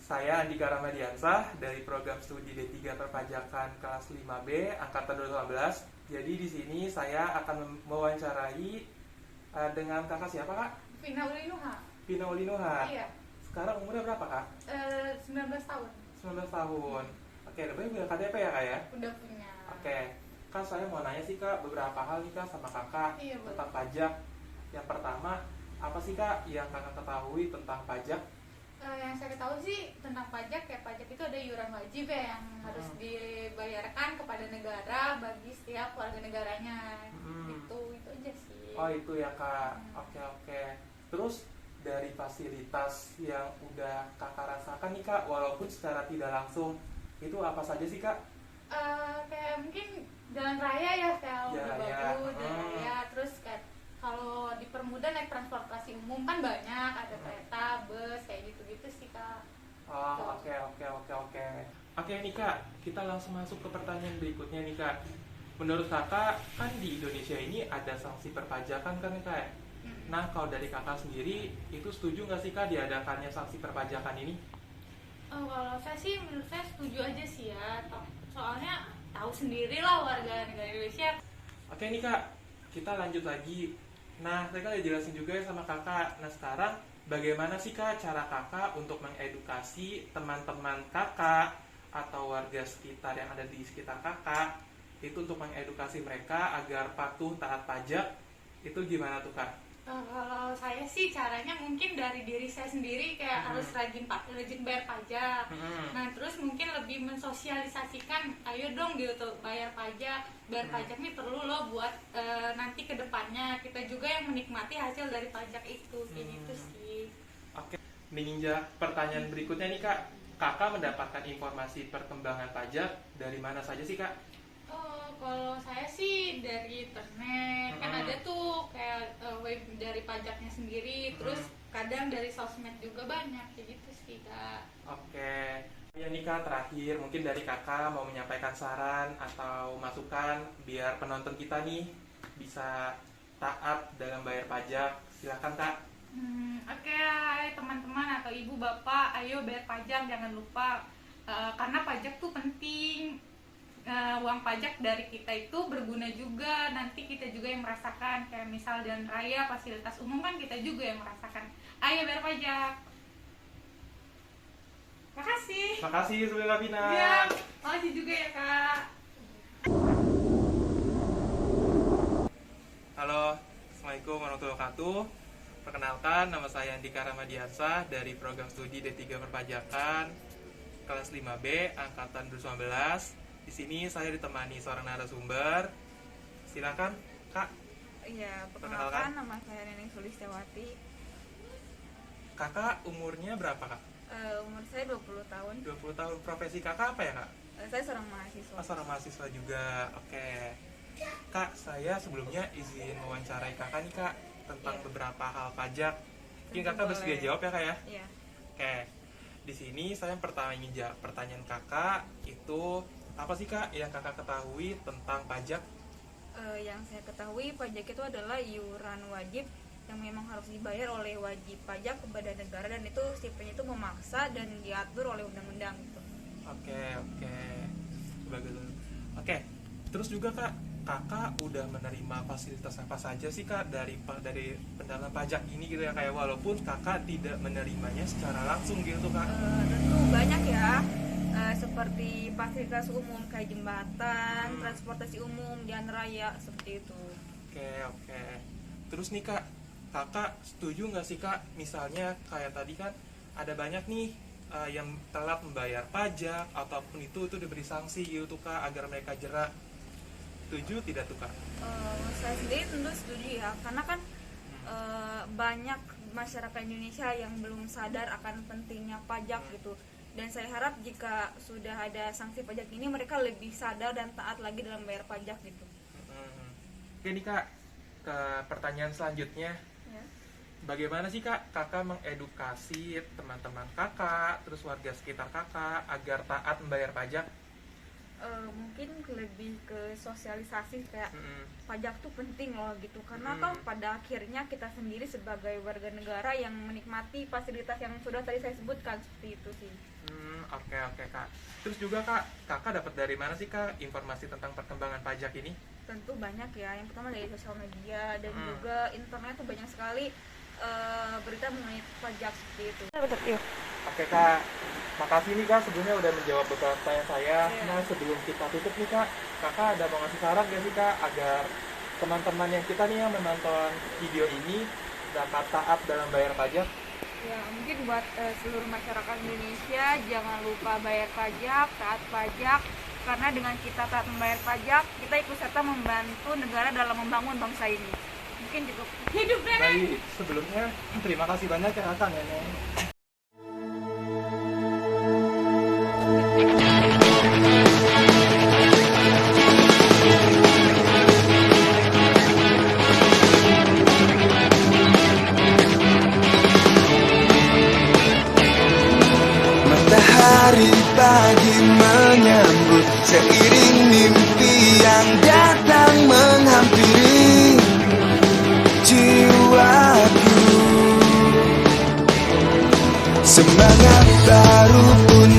Saya Andika Ramadiansah dari program studi D3 Perpajakan kelas 5B angkatan 2015. Jadi di sini saya akan mewawancarai dengan kakak siapa kak? Vina Ulinuha. Vina Ulinuha. Iya. Sekarang umurnya berapa kak? 19 tahun. 19 tahun. Oke, udah punya KTP ya kak ya? Udah punya. Oke, kak saya mau nanya sih kak beberapa hal nih kak sama kakak Iya, boleh. tentang pajak. Yang pertama, apa sih kak yang kakak ketahui tentang pajak? Yang saya tahu sih tentang pajak, ya pajak itu ada iuran wajib ya yang harus dibayarkan kepada negara bagi setiap warga negaranya. Itu aja sih. Oh itu ya kak. Oke. Terus dari fasilitas yang udah kakak rasakan nih kak, walaupun secara tidak langsung, itu apa saja sih kak? Kayak mungkin jalan raya ya, kayak Ya, udah ya. bagus, jalan raya. Terus kayak kalau dipermudah naik transportasi umum kan banyak, ada kereta, bus, kayak gitu-gitu sih kak. Oh oke. Oke nih kak, kita langsung masuk ke pertanyaan berikutnya nih kak. Menurut kakak, kan di Indonesia ini ada sanksi perpajakan kan nih kak? Nah kalau dari kakak sendiri, itu setuju nggak sih kak diadakannya sanksi perpajakan ini? Kalau saya sih, menurut saya setuju aja sih ya. Soalnya tahu sendiri lah warga negara Indonesia. Oke nih kak, kita lanjut lagi. Nah, saya kan udah jelasin juga ya sama kakak. Nah, sekarang bagaimana sih kak cara kakak untuk mengedukasi teman-teman kakak atau warga sekitar yang ada di sekitar kakak itu untuk mengedukasi mereka agar patuh taat pajak, itu gimana tuh kak? Kalau saya sih caranya mungkin dari diri saya sendiri, kayak harus rajin bayar pajak. Nah terus mungkin lebih mensosialisasikan, ayo dong gitu bayar pajak nih perlu loh buat nanti kedepannya kita juga yang menikmati hasil dari pajak itu, kayak gitu sih. Oke, menginjak pertanyaan berikutnya nih kak, kakak mendapatkan informasi perkembangan pajak dari mana saja sih kak? Kalau saya sih dari internet, kan ada tuh kayak web dari pajaknya sendiri, terus kadang dari sosmed juga banyak, kayak gitu sih kak. Oke, ya nih kak, terakhir mungkin dari kakak mau menyampaikan saran atau masukan biar penonton kita nih bisa taat dalam bayar pajak, silakan kak. Oke, hai teman-teman atau ibu bapak, ayo bayar pajak, jangan lupa. Karena pajak tuh penting. Uang pajak dari kita itu berguna juga, nanti kita juga yang merasakan, kayak misal jalan raya, fasilitas umum kan kita juga yang merasakan. Ayo bayar pajak. Makasih. Makasih sebelum Kak Vina. Ya, makasih juga ya kak. Halo, Assalamualaikum warahmatullahi wabarakatuh. Perkenalkan, nama saya Andika Ramadiansah dari program studi D3 Perpajakan kelas 5B angkatan 2019. Di sini saya ditemani seorang narasumber. Silakan, Kak. Iya, perkenalkan nama saya Neneng Sulistiawati. Kakak umurnya berapa, Kak? Umur saya 20 tahun. 20 tahun. Profesi Kakak apa ya, Kak? Saya seorang mahasiswa. Seorang mahasiswa juga. Oke. Kak, saya sebelumnya izin mewawancarai Kakak nih, Kak, tentang beberapa hal pajak. Mungkin Kakak bersedia jawab ya, Kak ya? Iya. Oke. Di sini saya pertama ingin jawab pertanyaan Kakak itu apa sih kak yang kakak ketahui tentang pajak? Yang saya ketahui pajak itu adalah iuran wajib yang memang harus dibayar oleh wajib pajak kepada negara, dan itu sifatnya itu memaksa dan diatur oleh undang-undang gitu. Oke. Bagus. Oke. Terus juga kak, kakak udah menerima fasilitas apa saja sih kak dari pendapat pajak ini gitu ya, kayak walaupun kakak tidak menerimanya secara langsung gitu kak? Tentu banyak ya. Seperti fasilitas umum kayak jembatan, transportasi umum, jalan raya, seperti itu. Oke. Terus nih kak, kakak setuju nggak sih kak, misalnya kayak tadi kan ada banyak nih yang telat membayar pajak ataupun itu diberi sanksi gitu kak agar mereka jerak. Setuju tidak tuh kak? Saya sendiri tentu setuju ya, karena kan banyak masyarakat Indonesia yang belum sadar akan pentingnya pajak gitu. Dan saya harap jika sudah ada sanksi pajak ini, mereka lebih sadar dan taat lagi dalam bayar pajak gitu. Oke nih kak, ke pertanyaan selanjutnya. Ya. Bagaimana sih kak kakak mengedukasi teman-teman kakak, terus warga sekitar kakak agar taat membayar pajak? Mungkin lebih ke sosialisasi, kayak pajak tuh penting loh gitu, karena kan pada akhirnya kita sendiri sebagai warga negara yang menikmati fasilitas yang sudah tadi saya sebutkan, seperti itu sih. Oke oke Kak. Terus juga Kak, Kakak dapat dari mana sih Kak informasi tentang perkembangan pajak ini? Tentu banyak ya, yang pertama dari sosial media dan juga internet tuh banyak sekali berita mengenai pajak seperti itu. Oke Kak, makasih nih Kak sebelumnya udah menjawab beberapa pertanyaan saya. Nah sebelum kita tutup nih Kak, Kakak ada mau ngasih saran gak sih Kak agar teman-teman yang kita nih yang menonton video ini dapat taat dalam bayar pajak? Ya, mungkin buat seluruh masyarakat Indonesia jangan lupa bayar pajak, taat pajak, karena dengan kita taat membayar pajak, kita ikut serta membantu negara dalam membangun bangsa ini. Mungkin cukup. Hidup nenek. Baik, sebelumnya terima kasih banyak ya Kakak Nenek. Matahari pagi menyambut seiring mimpi yang datang menghampiri jiwaku. Semangat baru pun